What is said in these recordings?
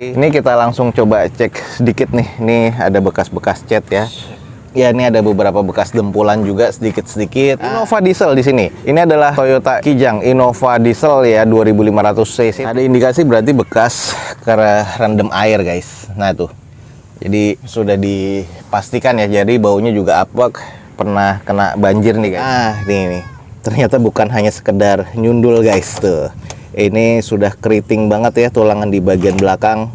Ini kita langsung coba cek sedikit nih. Ini ada bekas-bekas cat ya. Ya, ini ada beberapa bekas dempulan juga sedikit-sedikit. Innova diesel di sini. Ini adalah Toyota Kijang Innova diesel ya 2500 cc. Ada indikasi berarti bekas karena rendam air, guys. Nah, tuh. Jadi sudah dipastikan ya. Jadi baunya juga apek, pernah kena banjir nih, guys. Ah, nih. Ternyata bukan hanya sekedar nyundul, guys, tuh. Ini sudah keriting banget ya tulangan di bagian belakang.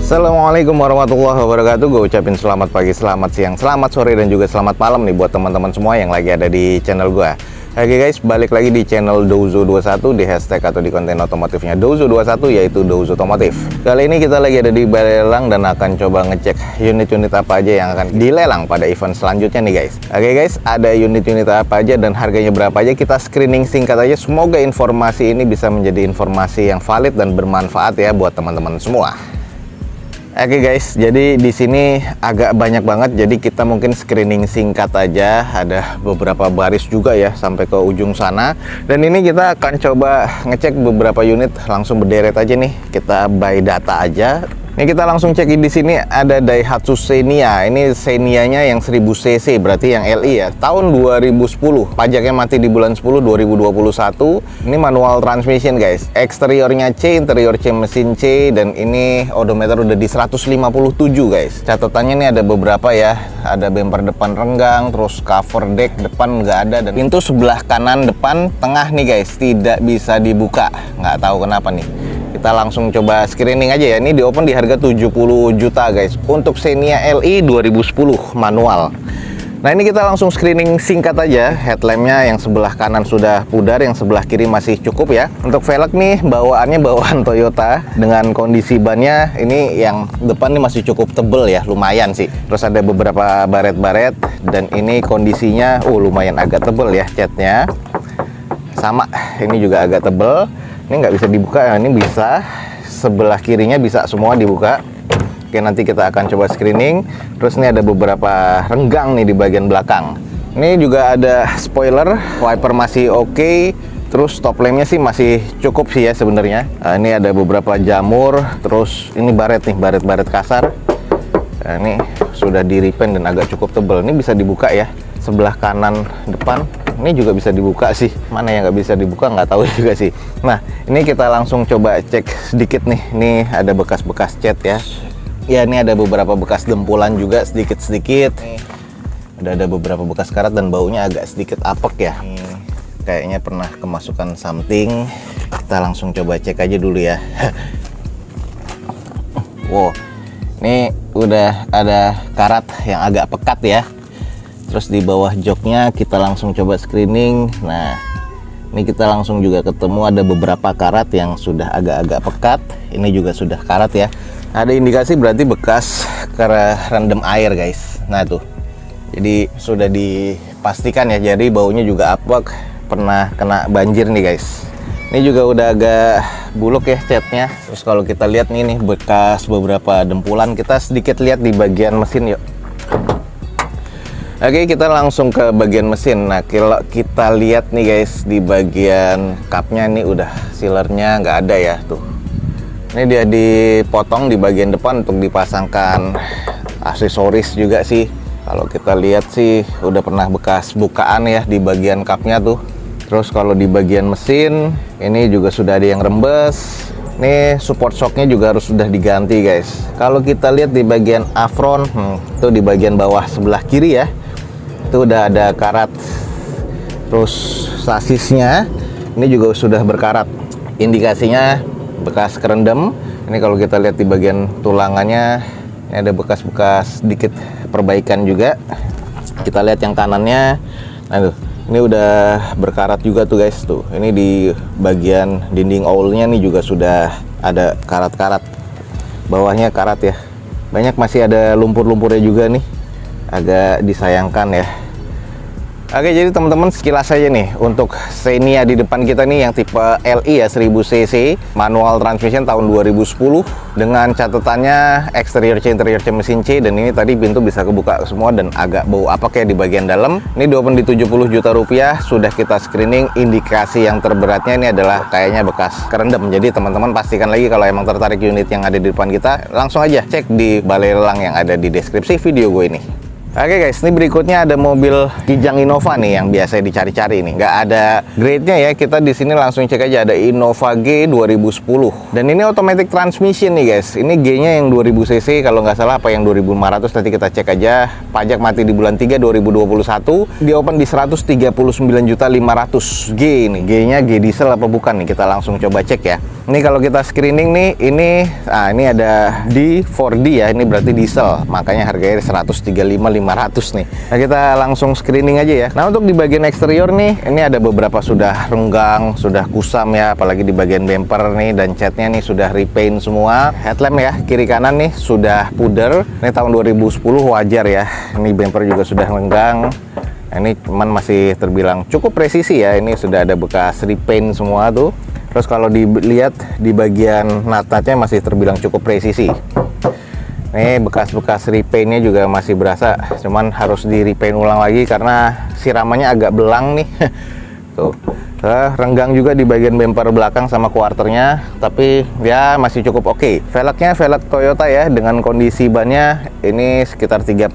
Assalamualaikum warahmatullahi wabarakatuh. Gue ucapin selamat pagi, selamat siang, selamat sore, dan juga selamat malam nih buat teman-teman semua yang lagi ada di channel gue. Oke guys, balik lagi di channel Douzo21, di hashtag atau di konten otomotifnya Douzo21, yaitu Douzo Otomotif. Kali ini kita lagi ada di lelang dan akan coba ngecek unit-unit apa aja yang akan dilelang pada event selanjutnya nih guys. Oke guys, ada unit-unit apa aja dan harganya berapa aja, kita screening singkat aja. Semoga informasi ini bisa menjadi informasi yang valid dan bermanfaat ya buat teman-teman semua. Oke guys, jadi di sini agak banyak banget, jadi kita mungkin screening singkat aja. Ada beberapa baris juga ya sampai ke ujung sana. Dan ini kita akan coba ngecek beberapa unit langsung berderet aja nih. Kita by data aja. Ini kita langsung cek di sini ada Daihatsu Xenia. Ini Xenia-nya yang 1000 cc, berarti yang LI ya. Tahun 2010. Pajaknya mati di bulan 10 2021. Ini manual transmission guys. Eksteriornya C, interior C, mesin C, dan ini odometer udah di 157 guys. Catatannya ini ada beberapa ya. Ada bumper depan renggang, terus cover deck depan nggak ada, dan pintu sebelah kanan depan tengah nih guys tidak bisa dibuka. Nggak tahu kenapa nih. Kita langsung coba screening aja ya. Ini di open di harga 70 juta guys untuk Xenia LI 2010 manual. Nah, ini kita langsung screening singkat aja. Headlampnya yang sebelah kanan sudah pudar, yang sebelah kiri masih cukup ya. Untuk velg nih bawaannya bawaan Toyota. Dengan kondisi bannya ini yang depan nih masih cukup tebel ya, lumayan sih. Terus ada beberapa baret-baret, dan ini kondisinya lumayan agak tebel ya catnya. Sama, ini juga agak tebel. Ini nggak bisa dibuka ya, ini bisa. Sebelah kirinya bisa semua dibuka. Oke, nanti kita akan coba screening. Terus ini ada beberapa renggang nih di bagian belakang. Ini juga ada spoiler, wiper masih oke. Terus top lampnya sih masih cukup sih ya sebenarnya. Nah, ini ada beberapa jamur. Terus ini baret nih, baret-baret kasar. Nah, ini sudah di repaint dan agak cukup tebal. Ini bisa dibuka ya, sebelah kanan depan. Ini juga bisa dibuka sih. Mana yang nggak bisa dibuka nggak tahu juga sih. Nah, ini kita langsung coba cek sedikit nih. Ini ada bekas-bekas cat ya. Ya, ini ada beberapa bekas dempulan juga sedikit-sedikit. Ada beberapa bekas karat dan baunya agak sedikit apek ya. Kayaknya pernah kemasukan something. Kita langsung coba cek aja dulu ya. Wow, ini udah ada karat yang agak pekat ya. Terus di bawah joknya kita langsung coba screening. Nah, ini kita langsung juga ketemu ada beberapa karat yang sudah agak-agak pekat. Ini juga sudah karat ya. Ada indikasi berarti bekas karena rendam air guys. Nah tuh, jadi sudah dipastikan ya. Jadi baunya juga apek, pernah kena banjir nih guys. Ini juga udah agak buluk ya catnya. Terus kalau kita lihat nih bekas beberapa dempulan. Kita sedikit lihat di bagian mesin yuk. Oke, kita langsung ke bagian mesin. Nah, kalau kita lihat nih guys, di bagian cupnya nih udah sealernya nggak ada ya tuh. Ini dia dipotong di bagian depan untuk dipasangkan aksesoris juga sih. Kalau kita lihat sih udah pernah bekas bukaan ya di bagian cupnya tuh. Terus kalau di bagian mesin ini juga sudah ada yang rembes. Ini support shocknya juga harus sudah diganti guys. Kalau kita lihat di bagian afron, itu di bagian bawah sebelah kiri ya, itu udah ada karat. Terus sasisnya ini juga sudah berkarat, indikasinya bekas kerendam. Ini kalau kita lihat di bagian tulangannya ini ada bekas-bekas sedikit perbaikan juga. Kita lihat yang kanannya, nah tuh, ini udah berkarat juga tuh guys tuh. Ini di bagian dinding owlnya nih juga sudah ada karat-karat, bawahnya karat ya. Banyak masih ada lumpur-lumpurnya juga nih, agak disayangkan ya. Oke, jadi teman-teman sekilas saja nih untuk Xenia di depan kita nih yang tipe LI ya 1000 cc manual transmission tahun 2010 dengan catatannya eksterior C interior C mesin C, dan ini tadi pintu bisa kebuka semua dan agak bau apa kayak di bagian dalam. Ini diopen di 70 juta rupiah, sudah kita screening. Indikasi yang terberatnya ini adalah kayaknya bekas kerendam. Jadi teman-teman pastikan lagi kalau emang tertarik unit yang ada di depan kita, langsung aja cek di balai lelang yang ada di deskripsi video gue ini. Oke guys, ini berikutnya ada mobil Kijang Innova nih yang biasa dicari-cari nih. Nggak ada grade-nya ya, kita di sini langsung cek aja. Ada Innova G 2010. Dan ini automatic transmission nih guys. Ini G-nya yang 2000 cc, kalau nggak salah apa yang 2500, nanti kita cek aja. Pajak mati di bulan 3 2021. Di open di 139.500.000 G ini. G-nya G diesel apa bukan nih? Kita langsung coba cek ya. Ini kalau kita screening nih, ini ada di 4D ya, ini berarti diesel, makanya harganya 135.500 nih. Nah, kita langsung screening aja ya. Nah, untuk di bagian eksterior nih, ini ada beberapa sudah renggang, sudah kusam ya, apalagi di bagian bumper nih, dan catnya nih sudah repaint semua. Headlamp ya, kiri kanan nih sudah puder. Ini tahun 2010, wajar ya. Ini bumper juga sudah renggang. Nah, ini cuman masih terbilang cukup presisi ya. Ini sudah ada bekas repaint semua tuh. Terus kalau dilihat di bagian nat-natnya masih terbilang cukup presisi. Nih bekas-bekas repaintnya juga masih berasa, cuman harus di repaint ulang lagi karena siramannya agak belang nih. Tuh. Renggang juga di bagian bumper belakang sama quarternya, tapi ya masih cukup oke. Velgnya velg Toyota ya, dengan kondisi bannya ini sekitar 30-40%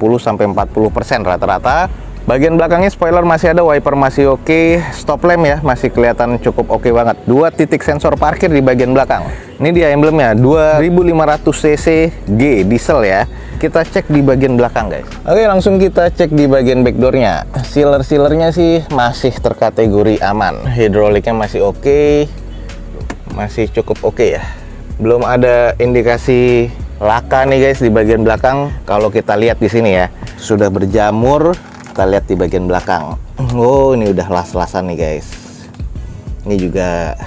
rata-rata. Bagian belakangnya spoiler masih ada, wiper masih oke, stop lamp ya masih kelihatan cukup oke banget. 2 titik sensor parkir di bagian belakang. Ini dia emblemnya 2500 cc G diesel ya. Kita cek di bagian belakang guys. Oke, langsung kita cek di bagian backdoornya. Sealer-sealernya sih masih terkategori aman. Hidroliknya masih oke, masih cukup oke ya. Belum ada indikasi laka nih guys di bagian belakang. Kalau kita lihat di sini ya, sudah berjamur. Kita lihat di bagian belakang. Oh, ini udah las-lasan nih guys. Ini juga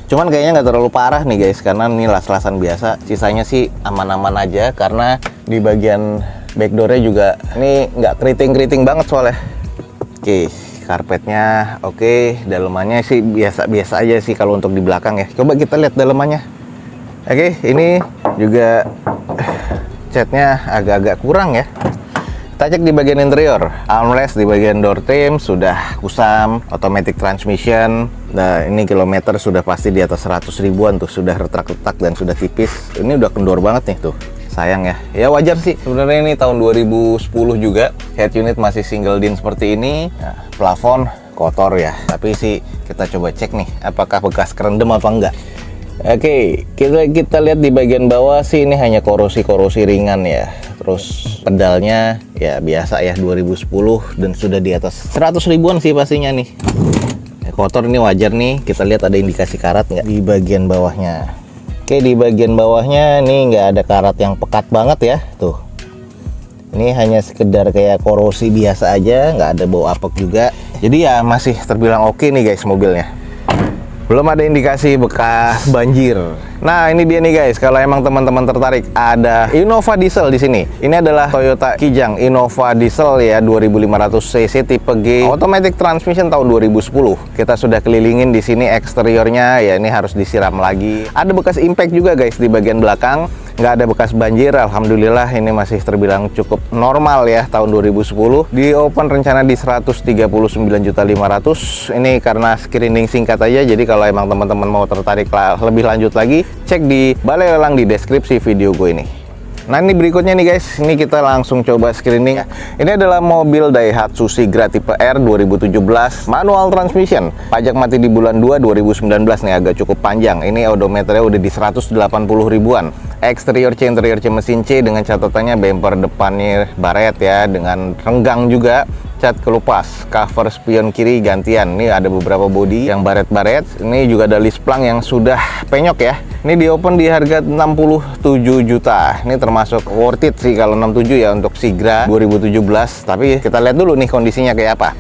cuman kayaknya nggak terlalu parah nih guys, karena ini las-lasan biasa. Sisanya sih aman-aman aja, karena di bagian backdoornya juga ini nggak keriting-keriting banget soalnya. Oke, karpetnya oke. Dalemannya sih biasa-biasa aja sih kalau untuk di belakang ya. Coba kita lihat dalemannya. Oke, ini juga catnya agak-agak kurang ya. Kita cek di bagian interior, armrest di bagian door trim sudah kusam, automatic transmission. Nah, ini kilometer sudah pasti di atas 100 ribuan tuh, sudah retak-retak dan sudah tipis. Ini udah kendor banget nih tuh. Sayang ya. Ya wajar sih. Sebenarnya ini tahun 2010 juga. Head unit masih single din seperti ini. Nah, plafon kotor ya. Tapi sih kita coba cek nih, apakah bekas kerendam apa enggak. Oke, kita lihat di bagian bawah sih ini hanya korosi-korosi ringan ya. Terus pedalnya ya biasa ya 2010 dan sudah di atas 100 ribuan sih pastinya nih. Kotor ini wajar nih. Kita lihat ada indikasi karat nggak di bagian bawahnya. Oke, di bagian bawahnya nih nggak ada karat yang pekat banget ya. Tuh. Ini hanya sekedar kayak korosi biasa aja, nggak ada bau apek juga. Jadi ya masih terbilang oke nih guys mobilnya. Belum ada indikasi bekas banjir. Nah, ini dia nih guys. Kalau emang teman-teman tertarik, ada Innova diesel di sini. Ini adalah Toyota Kijang Innova diesel ya, 2500 cc tipe G, automatic transmission tahun 2010. Kita sudah kelilingin di sini eksteriornya ya, ini harus disiram lagi. Ada bekas impact juga guys di bagian belakang. Nggak ada bekas banjir, alhamdulillah ini masih terbilang cukup normal ya tahun 2010. Di open rencana di 139.500.000. Ini karena screening singkat aja, jadi kalau emang teman-teman mau tertarik lebih lanjut lagi, cek di balai lelang di deskripsi video gue ini. Nah, ini berikutnya nih guys, ini kita langsung coba screening. Ini adalah mobil Daihatsu Sigra tipe R 2017 manual transmission. Pajak mati di bulan 2 2019 nih, agak cukup panjang. Ini odometernya udah di 180 ribuan. Eksterior C interior C mesin C dengan catatannya bumper depannya baret ya, dengan renggang juga. Cat kelupas, cover spion kiri gantian. Ini ada beberapa bodi yang baret-baret. Ini juga ada list plang yang sudah penyok ya. Ini di open di harga 67 juta. Ini termasuk worth it sih kalau 67 ya untuk Sigra 2017. Tapi kita lihat dulu nih kondisinya kayak apa.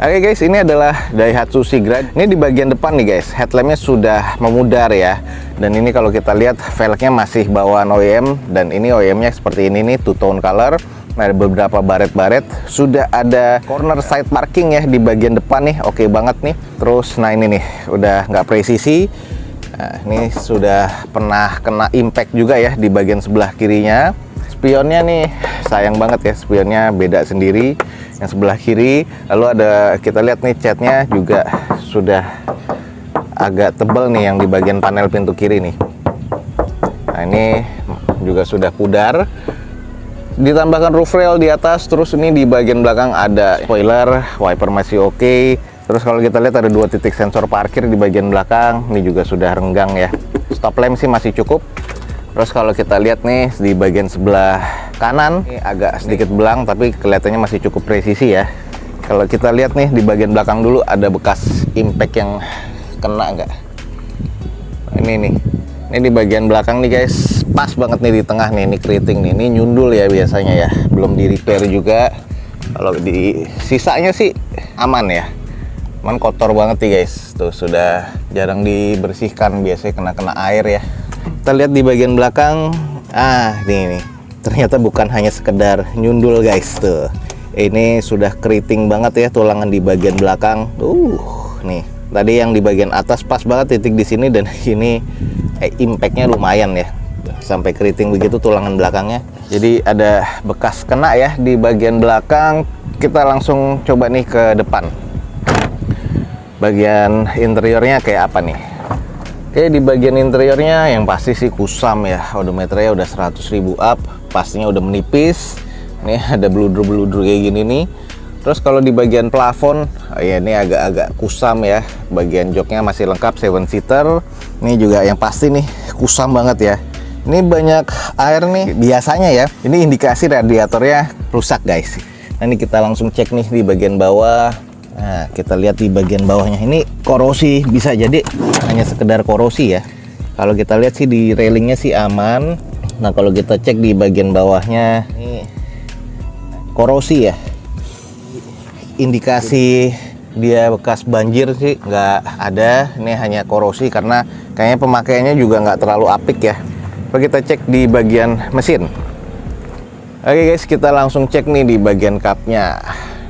Oke guys, ini adalah Daihatsu Sigra. Ini di bagian depan nih guys, headlampnya sudah memudar ya. Dan ini kalau kita lihat velgnya masih bawaan OEM. Dan ini OEM-nya seperti ini nih, two tone color. Nah, ada beberapa baret-baret. Sudah ada corner side parking ya di bagian depan nih, oke banget nih. Terus, nah ini nih, udah nggak presisi. Nah, ini sudah pernah kena impact juga ya di bagian sebelah kirinya. Spionnya nih, sayang banget ya, spionnya beda sendiri. Yang sebelah kiri, lalu ada, kita lihat nih catnya juga sudah agak tebal nih yang di bagian panel pintu kiri nih. Nah, ini juga sudah pudar. Ditambahkan roof rail di atas, terus ini di bagian belakang ada spoiler, wiper masih oke. Terus kalau kita lihat ada 2 titik sensor parkir di bagian belakang, ini juga sudah renggang ya. Stop lamp sih masih cukup. Terus kalau kita lihat nih di bagian sebelah kanan, ini agak sedikit belang tapi kelihatannya masih cukup presisi ya. Kalau kita lihat nih di bagian belakang dulu ada bekas impact yang kena nggak? Ini nih. Ini di bagian belakang nih guys, pas banget nih di tengah nih, ini keriting nih, ini nyundul ya biasanya ya, belum di repair juga. Kalau di sisanya sih aman ya, cuman kotor banget nih guys, tuh sudah jarang dibersihkan, biasanya kena air ya. Kita lihat di bagian belakang, nih, ternyata bukan hanya sekedar nyundul guys, tuh. Ini sudah keriting banget ya tulangan di bagian belakang, nih. Tadi yang di bagian atas pas banget titik di sini, dan ini impactnya lumayan ya, sampai keriting begitu tulangan belakangnya. Jadi ada bekas kena ya di bagian belakang. Kita langsung coba nih ke depan. Bagian interiornya kayak apa nih? Oke, di bagian interiornya yang pasti sih kusam ya. Odometernya udah 100.000 up, pastinya udah menipis. Nih ada bludur-bludur kayak gini nih. Terus kalau di bagian plafon, ya ini agak-agak kusam ya. Bagian joknya masih lengkap 7-seater. Ini juga yang pasti nih kusam banget ya. Ini banyak air nih biasanya ya. Ini indikasi radiatornya rusak guys. Nah, ini kita langsung cek nih di bagian bawah. Nah, kita lihat di bagian bawahnya ini korosi, bisa jadi hanya sekedar korosi ya. Kalau kita lihat sih di railingnya sih aman. Nah, kalau kita cek di bagian bawahnya ini korosi ya. Indikasi dia bekas banjir sih nggak ada, ini hanya korosi karena kayaknya pemakaiannya juga nggak terlalu apik ya. Coba kita cek di bagian mesin. Oke guys, kita langsung cek nih di bagian kapnya.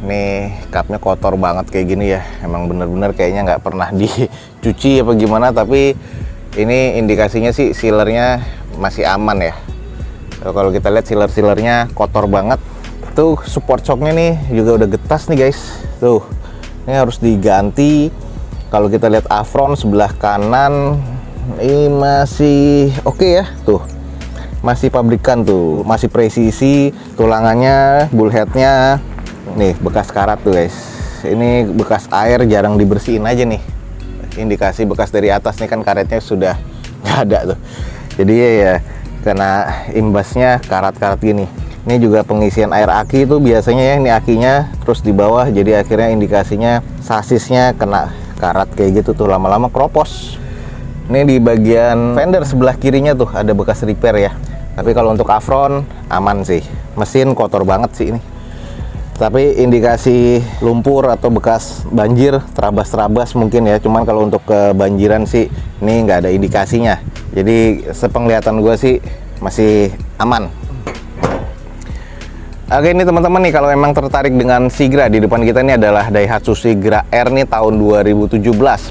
Nih kapnya kotor banget kayak gini ya, emang bener-bener kayaknya nggak pernah dicuci apa gimana, tapi ini indikasinya sih sealernya masih aman ya. Kalau kita lihat sealernya kotor banget. Tuh support shocknya nih juga udah getas nih guys, tuh ini harus diganti. Kalau kita lihat afron sebelah kanan ini masih oke ya, tuh masih pabrikan, tuh masih presisi tulangannya, bullheadnya nih bekas karat tuh guys. Ini bekas air jarang dibersihin aja nih, indikasi bekas dari atas nih, kan karetnya sudah nggak ada tuh, jadi ya kena imbasnya karat-karat gini. Ini juga pengisian air aki itu biasanya ya, ini akinya terus di bawah, jadi akhirnya indikasinya sasisnya kena karat kayak gitu tuh, lama-lama kropos. Ini di bagian fender sebelah kirinya tuh ada bekas repair ya. Tapi kalau untuk afron aman sih. Mesin kotor banget sih ini. Tapi indikasi lumpur atau bekas banjir, terabas-terabas mungkin ya. Cuman kalau untuk kebanjiran sih ini nggak ada indikasinya. Jadi sepenglihatan gue sih masih aman. Oke, ini teman-teman nih, kalau memang tertarik dengan Sigra, di depan kita ini adalah Daihatsu Sigra R nih tahun 2017,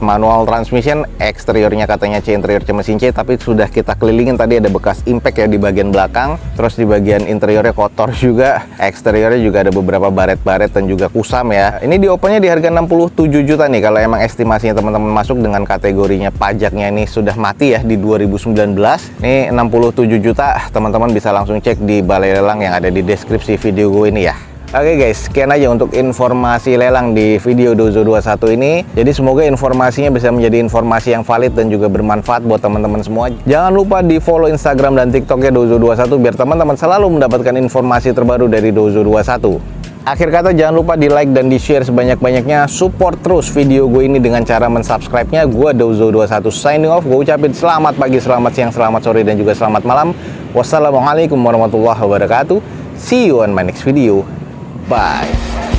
manual transmission, eksteriornya katanya C, interior C mesin C, tapi sudah kita kelilingin tadi ada bekas impact ya di bagian belakang. Terus di bagian interiornya kotor juga, eksteriornya juga ada beberapa baret-baret dan juga kusam ya. Ini diopennya di harga 67 juta nih, kalau emang estimasinya teman-teman masuk dengan kategorinya pajaknya ini sudah mati ya di 2019. Ini 67 juta, teman-teman bisa langsung cek di balai lelang yang ada di deskripsi video gue ini ya. Oke guys, sekian aja untuk informasi lelang di video Dozo 21 ini. Jadi semoga informasinya bisa menjadi informasi yang valid dan juga bermanfaat buat teman-teman semua. Jangan lupa di follow Instagram dan TikToknya Dozo 21 biar teman-teman selalu mendapatkan informasi terbaru dari Dozo 21. Akhir kata, jangan lupa di like dan di share sebanyak-banyaknya. Support terus video gue ini dengan cara mensubscribe-nya. Gue Dozo 21 signing off. Gue ucapin selamat pagi, selamat siang, selamat sore, dan juga selamat malam. Wassalamualaikum warahmatullahi wabarakatuh. See you on my next video. Bye.